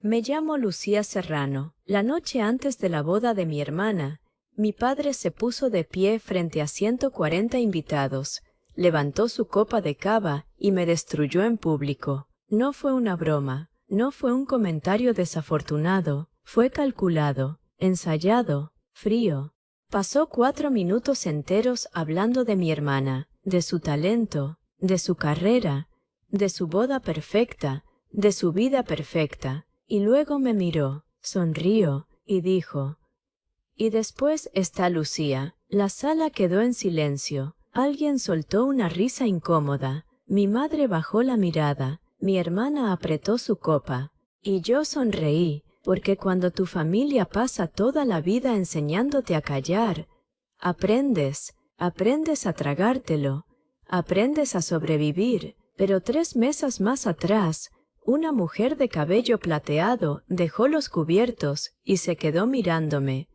Me llamo Lucía Serrano. La noche antes de la boda de mi hermana, mi padre se puso de pie frente a 140 invitados, levantó su copa de cava y me destruyó en público. No fue una broma, no fue un comentario desafortunado, fue calculado, ensayado, frío. Pasó 4 minutos enteros hablando de mi hermana, de su talento, de su carrera, de su boda perfecta, de su vida perfecta, y luego me miró, sonrió y dijo: «Y después está Lucía». La sala quedó en silencio. Alguien soltó una risa incómoda. Mi madre bajó la mirada. Mi hermana apretó su copa. Y yo sonreí, porque cuando tu familia pasa toda la vida enseñándote a callar, aprendes a tragártelo, aprendes a sobrevivir. Pero 3 mesas más atrás, una mujer de cabello plateado dejó los cubiertos y se quedó mirándome.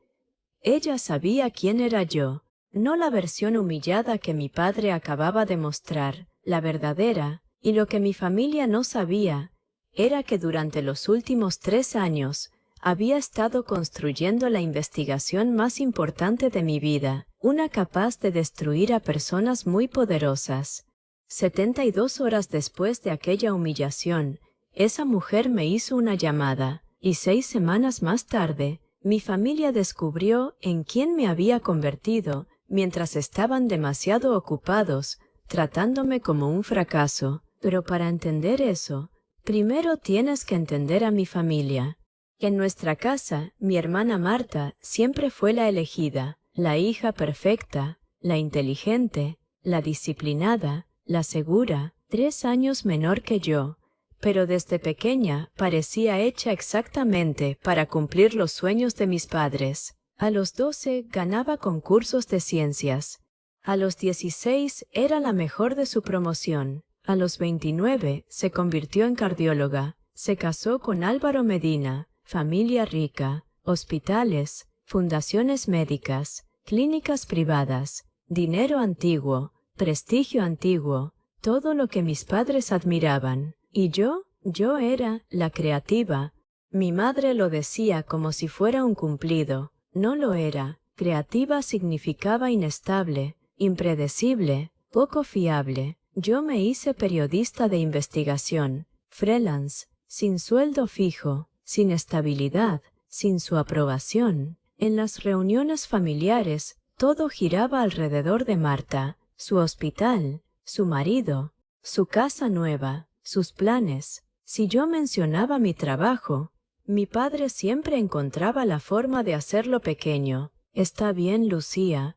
Ella sabía quién era yo, no la versión humillada que mi padre acababa de mostrar, la verdadera, y lo que mi familia no sabía era que durante los últimos 3 años había estado construyendo la investigación más importante de mi vida, una capaz de destruir a personas muy poderosas. 72 horas después de aquella humillación, esa mujer me hizo una llamada, y 6 semanas más tarde, mi familia descubrió en quién me había convertido mientras estaban demasiado ocupados tratándome como un fracaso. Pero para entender eso, primero tienes que entender a mi familia. En nuestra casa, mi hermana Marta siempre fue la elegida, la hija perfecta, la inteligente, la disciplinada, la segura, 3 años menor que yo, pero desde pequeña parecía hecha exactamente para cumplir los sueños de mis padres. A los 12 ganaba concursos de ciencias. A los 16 era la mejor de su promoción. A los 29 se convirtió en cardióloga. Se casó con Álvaro Medina, familia rica, hospitales, fundaciones médicas, clínicas privadas, dinero antiguo, prestigio antiguo, todo lo que mis padres admiraban. ¿Y yo? Yo era la creativa. Mi madre lo decía como si fuera un cumplido. No lo era. Creativa significaba inestable, impredecible, poco fiable. Yo me hice periodista de investigación, freelance, sin sueldo fijo, sin estabilidad, sin su aprobación. En las reuniones familiares, todo giraba alrededor de Marta, su hospital, su marido, su casa nueva, sus planes. Si yo mencionaba mi trabajo, mi padre siempre encontraba la forma de hacerlo pequeño. Está bien, Lucía,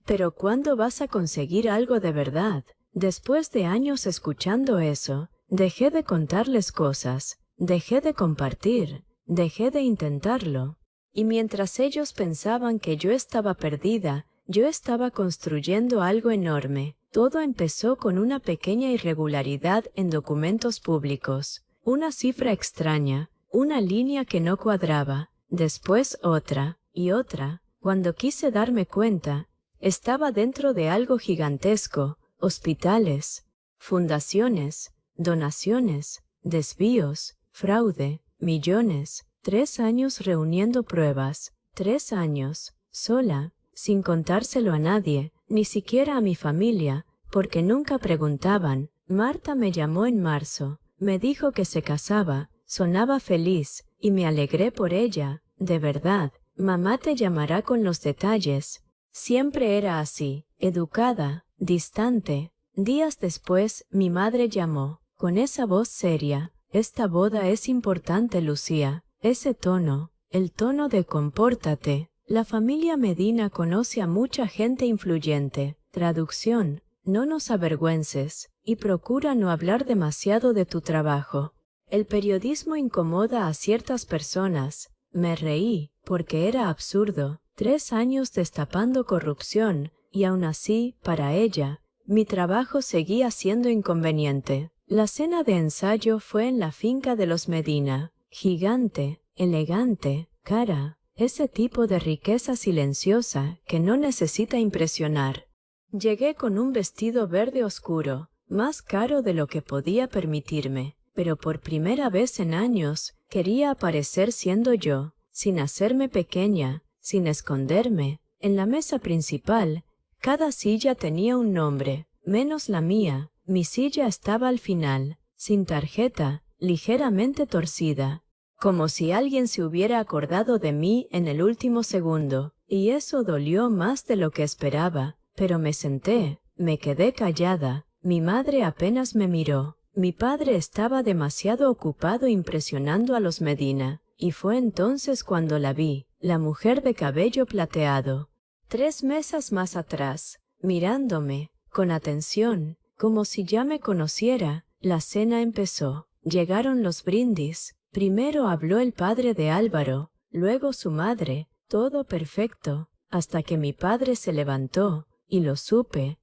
pero ¿cuándo vas a conseguir algo de verdad? Después de años escuchando eso, dejé de contarles cosas, dejé de compartir, dejé de intentarlo. Y mientras ellos pensaban que yo estaba perdida, yo estaba construyendo algo enorme. Todo empezó con una pequeña irregularidad en documentos públicos, una cifra extraña, una línea que no cuadraba, después otra y otra. Cuando quise darme cuenta, estaba dentro de algo gigantesco: hospitales, fundaciones, donaciones, desvíos, fraude, millones. 3 años reuniendo pruebas, 3 años, sola, sin contárselo a nadie, ni siquiera a mi familia, porque nunca preguntaban. Marta me llamó en marzo, me dijo que se casaba, sonaba feliz, y me alegré por ella, de verdad. Mamá te llamará con los detalles. Siempre era así, educada, distante. Días después, mi madre llamó, con esa voz seria: «Esta boda es importante, Lucía». Ese tono, el tono de compórtate. La familia Medina conoce a mucha gente influyente. Traducción: no nos avergüences, y procura no hablar demasiado de tu trabajo. El periodismo incomoda a ciertas personas. Me reí, porque era absurdo. 3 años destapando corrupción, y aún así, para ella, mi trabajo seguía siendo inconveniente. La cena de ensayo fue en la finca de los Medina. Gigante, elegante, cara, ese tipo de riqueza silenciosa que no necesita impresionar. Llegué con un vestido verde oscuro, más caro de lo que podía permitirme. pero por primera vez en años quería aparecer siendo yo, sin hacerme pequeña, sin esconderme. En la mesa principal, cada silla tenía un nombre, menos la mía. Mi silla estaba al final, sin tarjeta, ligeramente torcida, como si alguien se hubiera acordado de mí en el último segundo, y eso dolió más de lo que esperaba, pero me senté, me quedé callada. Mi madre apenas me miró. Mi padre estaba demasiado ocupado impresionando a los Medina, y fue entonces cuando la vi, la mujer de cabello plateado, 3 mesas más atrás, mirándome, con atención, como si ya me conociera. La cena empezó. Llegaron los brindis. Primero habló el padre de Álvaro, luego su madre, todo perfecto, hasta que mi padre se levantó, y lo supe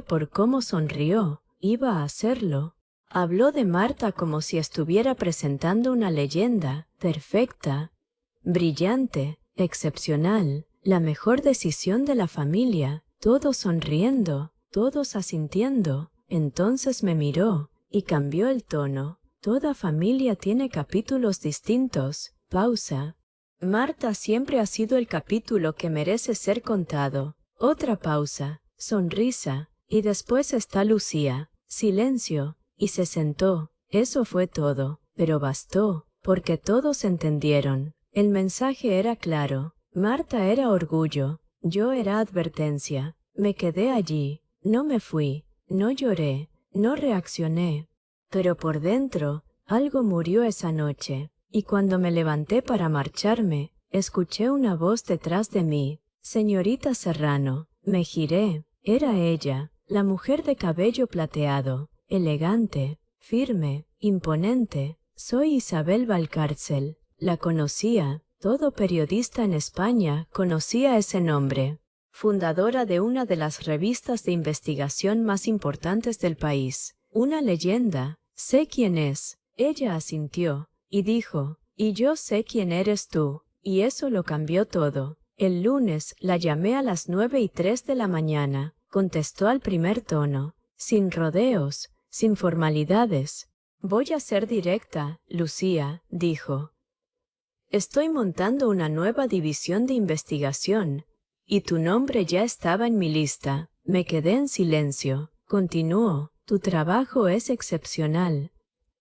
por cómo sonrió. Iba a hacerlo. Habló de Marta como si estuviera presentando una leyenda, perfecta, brillante, excepcional, la mejor decisión de la familia, todos sonriendo, todos asintiendo. Entonces me miró, y cambió el tono. Toda familia tiene capítulos distintos. Pausa. Marta siempre ha sido el capítulo que merece ser contado. Otra pausa, sonrisa, y después está Lucía. Silencio, y se sentó. Eso fue todo, pero bastó, porque todos entendieron. El mensaje era claro. Marta era orgullo, yo era advertencia. Me quedé allí, no me fui, no lloré, no reaccioné. Pero por dentro, algo murió esa noche, y cuando me levanté para marcharme, escuché una voz detrás de mí. Señorita Serrano. Me giré. Era ella, la mujer de cabello plateado, elegante, firme, imponente. Soy Isabel Valcárcel. La conocía. Todo periodista en España conocía ese nombre. Fundadora de una de las revistas de investigación más importantes del país. Una leyenda. Sé quién es. Ella asintió, y dijo, y yo sé quién eres tú, y eso lo cambió todo. El lunes la llamé a las 9:03 de la mañana. Contestó al primer tono, sin rodeos, sin formalidades. Voy a ser directa, Lucía, dijo. Estoy montando una nueva división de investigación, y tu nombre ya estaba en mi lista. Me quedé en silencio. Continuó, tu trabajo es excepcional.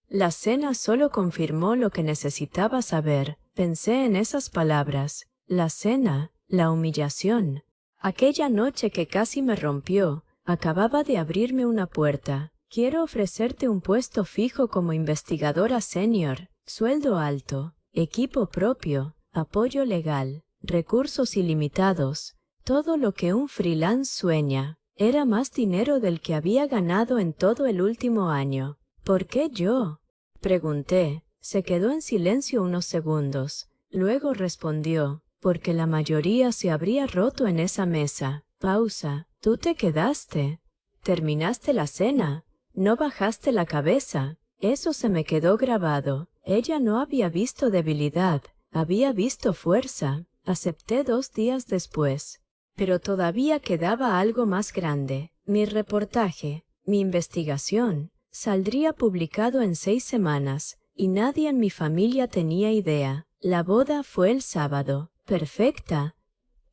La cena solo confirmó lo que necesitaba saber. Pensé en esas palabras. La cena, la humillación. Aquella noche que casi me rompió, acababa de abrirme una puerta. Quiero ofrecerte un puesto fijo como investigadora senior, sueldo alto, equipo propio, apoyo legal, recursos ilimitados, todo lo que un freelance sueña. Era más dinero del que había ganado en todo el último año. ¿Por qué yo?, pregunté. Se quedó en silencio unos segundos. Luego respondió, porque la mayoría se habría roto en esa mesa. Pausa. Tú te quedaste. Terminaste la cena. No bajaste la cabeza. Eso se me quedó grabado. Ella no había visto debilidad, había visto fuerza. Acepté 2 días después. Pero todavía quedaba algo más grande. Mi reportaje, mi investigación, saldría publicado en 6 semanas, y nadie en mi familia tenía idea. La boda fue el sábado, perfecta,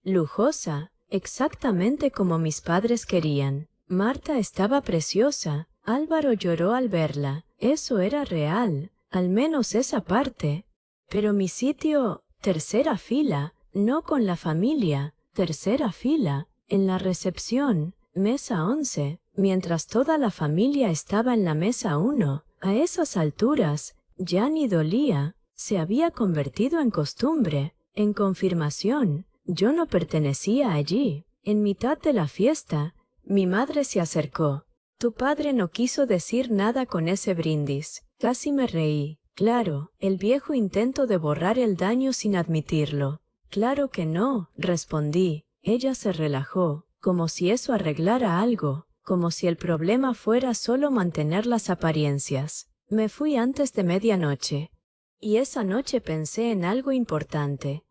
lujosa, exactamente como mis padres querían. Marta estaba preciosa. Álvaro lloró al verla. Eso era real, al menos esa parte. Pero mi sitio, tercera fila, no con la familia, tercera fila, en la recepción, mesa 11, mientras toda la familia estaba en la mesa 1. A esas alturas, ya ni dolía, se había convertido en costumbre, en confirmación. Yo no pertenecía allí. En mitad de la fiesta, mi madre se acercó. Tu padre no quiso decir nada con ese brindis. Casi me reí. Claro, el viejo intento de borrar el daño sin admitirlo. Claro que no, respondí. Ella se relajó, como si eso arreglara algo, como si el problema fuera solo mantener las apariencias. Me fui antes de medianoche. Y esa noche pensé en algo importante.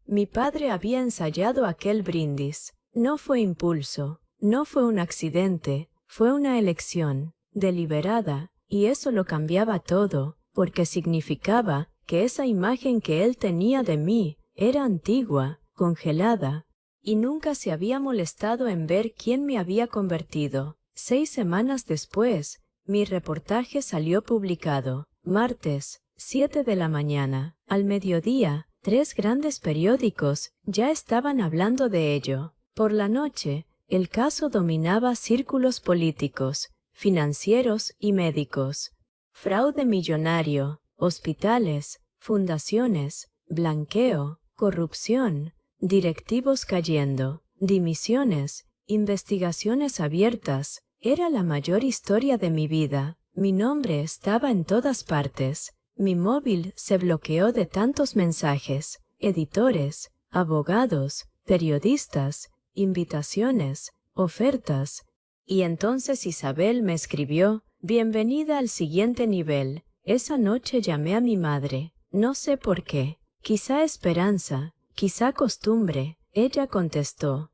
Mi padre había ensayado aquel brindis. No fue impulso, no fue un accidente, fue una elección, deliberada. y eso lo cambiaba todo, porque significaba que esa imagen que él tenía de mí era antigua, congelada, y nunca se había molestado en ver quién me había convertido. 6 semanas después, mi reportaje salió publicado. Martes, 7 de la mañana. Al mediodía, 3 grandes periódicos ya estaban hablando de ello. Por la noche, el caso dominaba círculos políticos, financieros y médicos. Fraude millonario, hospitales, fundaciones, blanqueo, corrupción, directivos cayendo, dimisiones, investigaciones abiertas. Era la mayor historia de mi vida. Mi nombre estaba en todas partes. Mi móvil se bloqueó de tantos mensajes, editores, abogados, periodistas, invitaciones, ofertas. Y entonces Isabel me escribió: «Bienvenida al siguiente nivel». Esa noche llamé a mi madre. No sé por qué. Quizá esperanza, quizá costumbre. Ella contestó: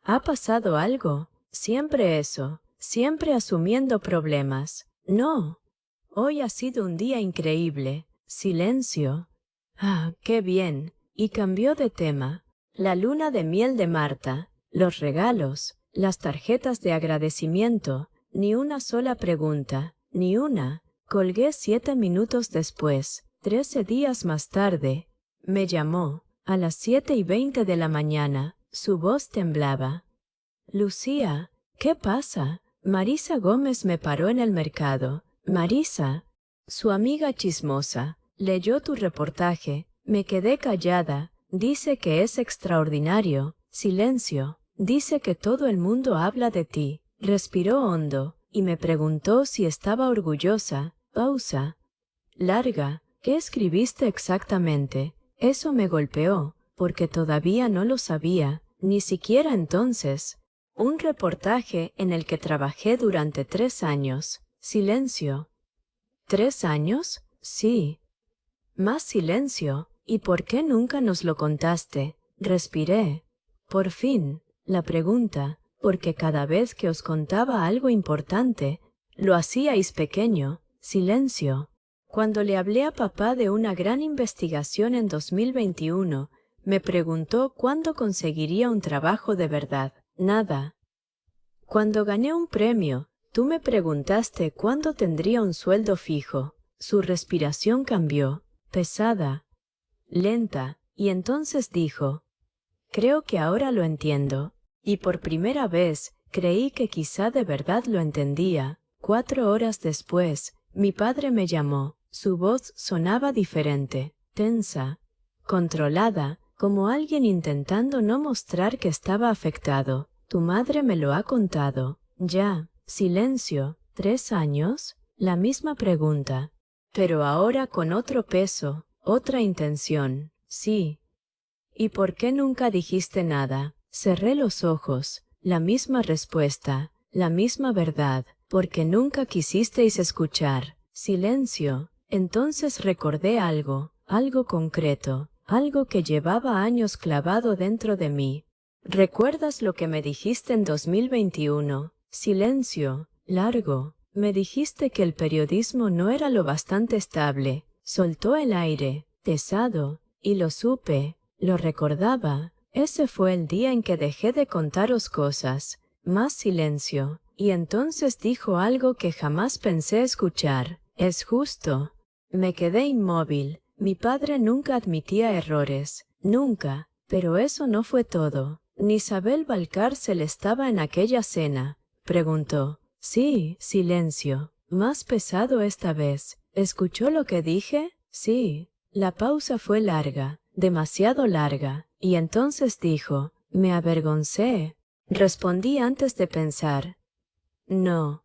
«¿Ha pasado algo?» Siempre eso, siempre asumiendo problemas. No. Hoy ha sido un día increíble. Silencio. Ah, qué bien. Y cambió de tema. La luna de miel de Marta, los regalos, las tarjetas de agradecimiento, ni una sola pregunta, ni una. Colgué 7 minutos después. 13 días más tarde, me llamó, a las 7:20 de la mañana. Su voz temblaba. «Lucía, ¿qué pasa?» Marisa Gómez me paró en el mercado. «Marisa, su amiga chismosa, leyó tu reportaje». Me quedé callada. «Dice que es extraordinario». Silencio. «Dice que todo el mundo habla de ti». Respiró hondo y me preguntó si estaba orgullosa. Pausa. Larga. «¿Qué escribiste exactamente?» Eso me golpeó, porque todavía no lo sabía, ni siquiera entonces. Un reportaje en el que trabajé durante 3 años. Silencio. ¿3 años? Sí. Más silencio. ¿Y por qué nunca nos lo contaste? Respiré. Por fin, la pregunta, porque cada vez que os contaba algo importante, lo hacíais pequeño. Silencio. Cuando le hablé a papá de una gran investigación en 2021, me preguntó cuándo conseguiría un trabajo de verdad. Nada. Cuando gané un premio, tú me preguntaste cuándo tendría un sueldo fijo. Su respiración cambió, pesada, lenta, y entonces dijo: «Creo que ahora lo entiendo». Y por primera vez creí que quizá de verdad lo entendía. 4 horas después, mi padre me llamó. Su voz sonaba diferente, tensa, controlada, como alguien intentando no mostrar que estaba afectado. «Tu madre me lo ha contado». Ya. Silencio. ¿3 años? La misma pregunta, pero ahora con otro peso, otra intención. Sí. «¿Y por qué nunca dijiste nada?» Cerré los ojos. La misma respuesta, la misma verdad, porque nunca quisisteis escuchar. Silencio. Entonces recordé algo, algo concreto, algo que llevaba años clavado dentro de mí. «¿Recuerdas lo que me dijiste en 2021? Silencio. Largo. Me dijiste que el periodismo no era lo bastante estable. Soltó el aire, pesado, y lo supe, lo recordaba. Ese fue el día en que dejé de contaros cosas. Más silencio. Y entonces dijo algo que jamás pensé escuchar. «Es justo». Me quedé inmóvil. Mi padre nunca admitía errores. Nunca. Pero eso no fue todo. «¿Isabel Valcárcel estaba en aquella cena?», preguntó. «Sí». Silencio. Más pesado esta vez. «¿Escuchó lo que dije?» «Sí». La pausa fue larga, demasiado larga, y entonces dijo: «Me avergoncé». Respondí antes de pensar: «No».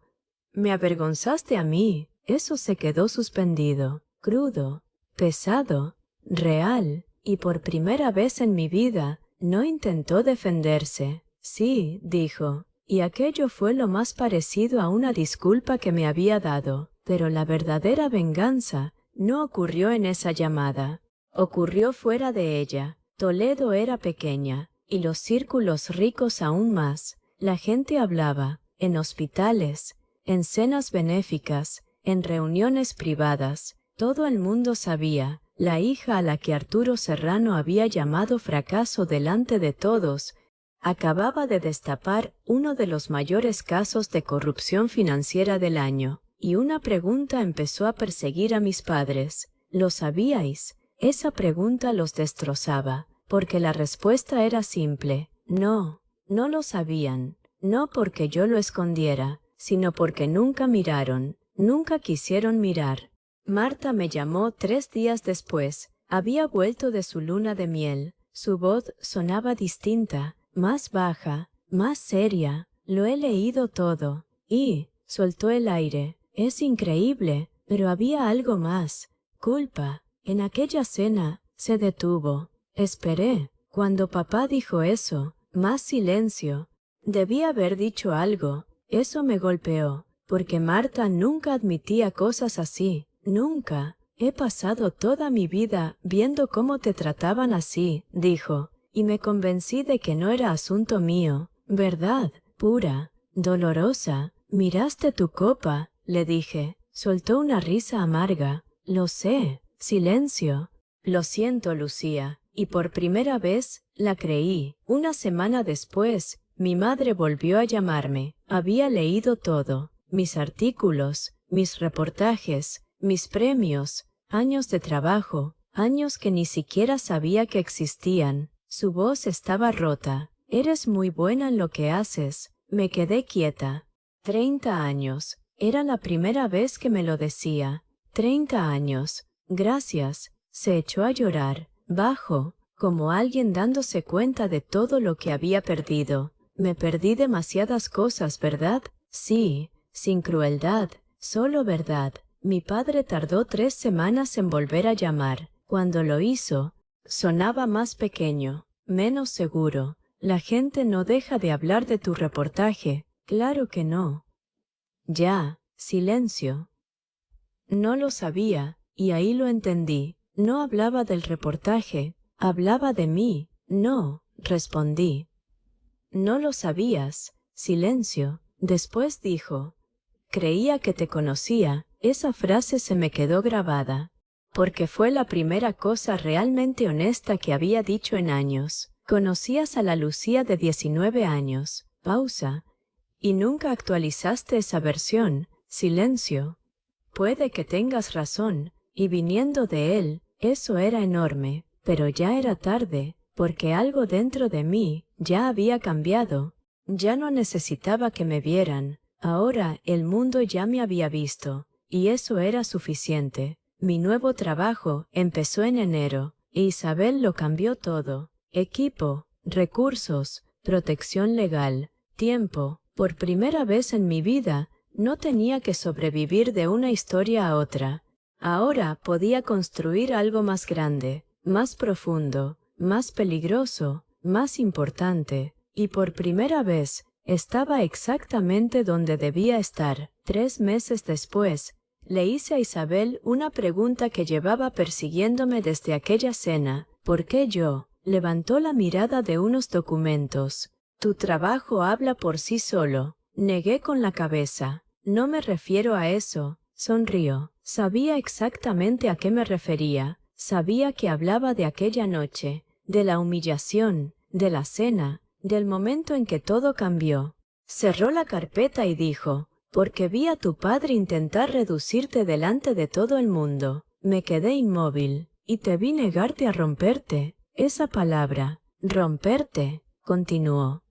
«Me avergonzaste a mí». Eso se quedó suspendido, crudo, pesado, real, y por primera vez en mi vida no intentó defenderse. «Sí», dijo, y aquello fue lo más parecido a una disculpa que me había dado. Pero la verdadera venganza no ocurrió en esa llamada. Ocurrió fuera de ella. Toledo era pequeña, y los círculos ricos aún más. La gente hablaba, en hospitales, en cenas benéficas, en reuniones privadas. Todo el mundo sabía. La hija a la que Arturo Serrano había llamado fracaso delante de todos, acababa de destapar uno de los mayores casos de corrupción financiera del año. Y una pregunta empezó a perseguir a mis padres. ¿Lo sabíais? Esa pregunta los destrozaba, porque la respuesta era simple. No, no lo sabían. No porque yo lo escondiera, sino porque nunca miraron, nunca quisieron mirar. Marta me llamó 3 días después. Había vuelto de su luna de miel. Su voz sonaba distinta, más baja, más seria. Lo he leído todo. Y soltó el aire. Es increíble, pero había algo más. Culpa. En aquella cena se detuvo. Esperé. Cuando papá dijo eso, más silencio. Debí haber dicho algo. Eso me golpeó, porque Marta nunca admitía cosas así. Nunca. He pasado toda mi vida viendo cómo te trataban así, dijo, y me convencí de que no era asunto mío. Verdad, pura, dolorosa. Miraste tu copa, le dije. Soltó una risa amarga. Lo sé. Silencio. Lo siento, Lucía. Y por primera vez, la creí. Una semana después, mi madre volvió a llamarme. Había leído todo. Mis artículos, mis reportajes, mis premios, años de trabajo, años que ni siquiera sabía que existían. Su voz estaba rota. Eres muy buena en lo que haces. Me quedé quieta. 30 años. Era la primera vez que me lo decía. 30 años. Gracias. Se echó a llorar, bajo, como alguien dándose cuenta de todo lo que había perdido. Me perdí demasiadas cosas, ¿verdad? Sí, sin crueldad, solo verdad. Mi padre tardó 3 semanas en volver a llamar. Cuando lo hizo, sonaba más pequeño, menos seguro. La gente no deja de hablar de tu reportaje. Claro que no. Ya, silencio. No lo sabía, y ahí lo entendí. No hablaba del reportaje, hablaba de mí. No, respondí. No lo sabías. Silencio. Después dijo, creía que te conocía. Esa frase se me quedó grabada, porque fue la primera cosa realmente honesta que había dicho en años. Conocías a la Lucía de 19 años. Pausa. Y nunca actualizaste esa versión. Silencio. Puede que tengas razón, y viniendo de él, eso era enorme, pero ya era tarde, porque algo dentro de mí ya había cambiado. Ya no necesitaba que me vieran. Ahora el mundo ya me había visto, y eso era suficiente. Mi nuevo trabajo empezó en enero, e Isabel lo cambió todo. Equipo, recursos, protección legal, tiempo. Por primera vez en mi vida, no tenía que sobrevivir de una historia a otra. Ahora podía construir algo más grande, más profundo, más peligroso, más importante. Y por primera vez, estaba exactamente donde debía estar. 3 meses después, le hice a Isabel una pregunta que llevaba persiguiéndome desde aquella cena. ¿Por qué yo? Levantó la mirada de unos documentos. Tu trabajo habla por sí solo. Negué con la cabeza. No me refiero a eso. Sonrió. Sabía exactamente a qué me refería. Sabía que hablaba de aquella noche, de la humillación, de la cena, del momento en que todo cambió. Cerró la carpeta y dijo, porque vi a tu padre intentar reducirte delante de todo el mundo. Me quedé inmóvil, y te vi negarte a romperte. Esa palabra, romperte, continuó.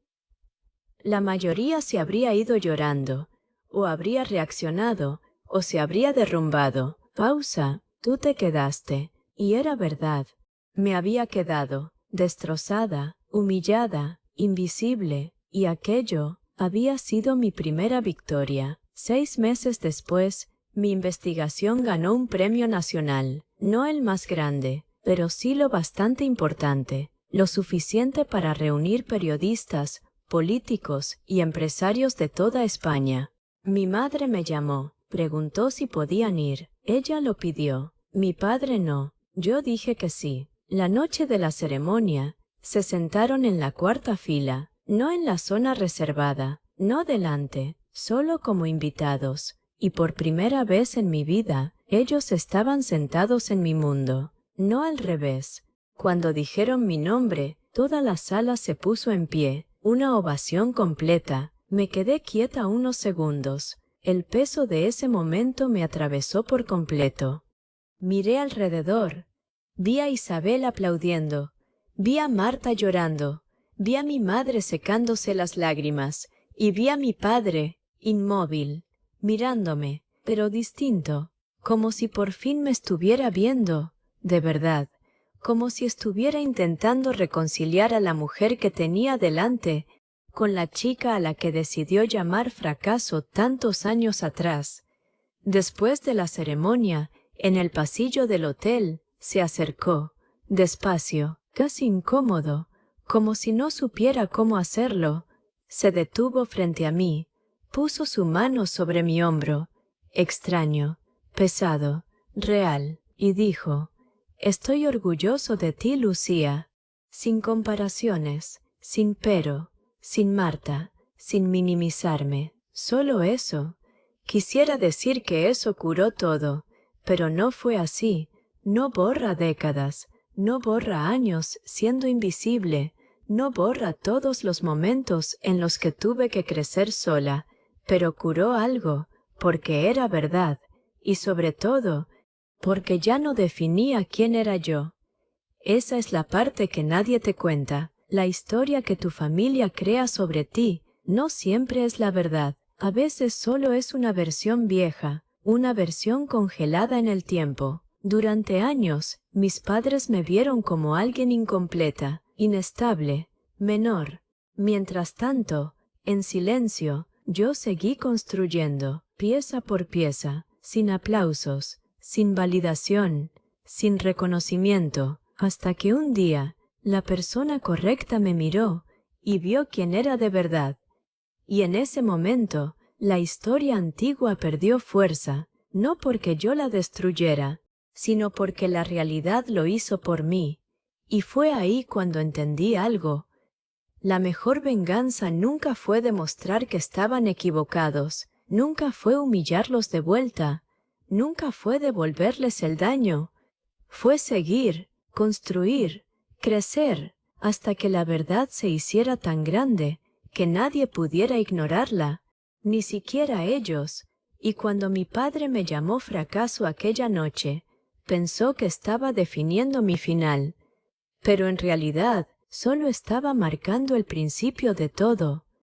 La mayoría se habría ido llorando, o habría reaccionado, o se habría derrumbado. Pausa, tú te quedaste, y era verdad. Me había quedado, destrozada, humillada, invisible, y aquello había sido mi primera victoria. 6 meses después, mi investigación ganó un premio nacional, no el más grande, pero sí lo bastante importante, lo suficiente para reunir periodistas, políticos y empresarios de toda España. Mi madre me llamó, preguntó si podían ir. Ella lo pidió, mi padre no. Yo dije que sí. La noche de la ceremonia, se sentaron en la 4ª fila, no en la zona reservada, no delante, solo como invitados. y por primera vez en mi vida, ellos estaban sentados en mi mundo, no al revés. Cuando dijeron mi nombre, toda la sala se puso en pie, una ovación completa. Me quedé quieta unos segundos. El peso de ese momento me atravesó por completo. Miré alrededor. Vi a Isabel aplaudiendo. Vi a Marta llorando. Vi a mi madre secándose las lágrimas. Y vi a mi padre, inmóvil, mirándome, pero distinto, como si por fin me estuviera viendo, de verdad, como si estuviera intentando reconciliar a la mujer que tenía delante con la chica a la que decidió llamar fracaso tantos años atrás. Después de la ceremonia, en el pasillo del hotel, se acercó, despacio, casi incómodo, como si no supiera cómo hacerlo. Se detuvo frente a mí, puso su mano sobre mi hombro, extraño, pesado, real, y dijo: «Estoy orgulloso de ti, Lucía», sin comparaciones, sin pero, sin Marta, sin minimizarme, solo eso. Quisiera decir que eso curó todo, pero no fue así. No borra décadas, no borra años siendo invisible, no borra todos los momentos en los que tuve que crecer sola, pero curó algo, porque era verdad, y sobre todo, porque ya no definía quién era yo. Esa es la parte que nadie te cuenta. La historia que tu familia crea sobre ti no siempre es la verdad. A veces solo es una versión vieja, una versión congelada en el tiempo. Durante años, mis padres me vieron como alguien incompleta, inestable, menor. Mientras tanto, en silencio, yo seguí construyendo, pieza por pieza, sin aplausos, sin validación, sin reconocimiento, hasta que un día, la persona correcta me miró y vio quién era de verdad. Y en ese momento, la historia antigua perdió fuerza, no porque yo la destruyera, sino porque la realidad lo hizo por mí. Y fue ahí cuando entendí algo. La mejor venganza nunca fue demostrar que estaban equivocados, nunca fue humillarlos de vuelta, nunca fue devolverles el daño. Fue seguir, construir, crecer, hasta que la verdad se hiciera tan grande que nadie pudiera ignorarla, ni siquiera ellos. Y cuando mi padre me llamó fracaso aquella noche, pensó que estaba definiendo mi final, pero en realidad solo estaba marcando el principio de todo.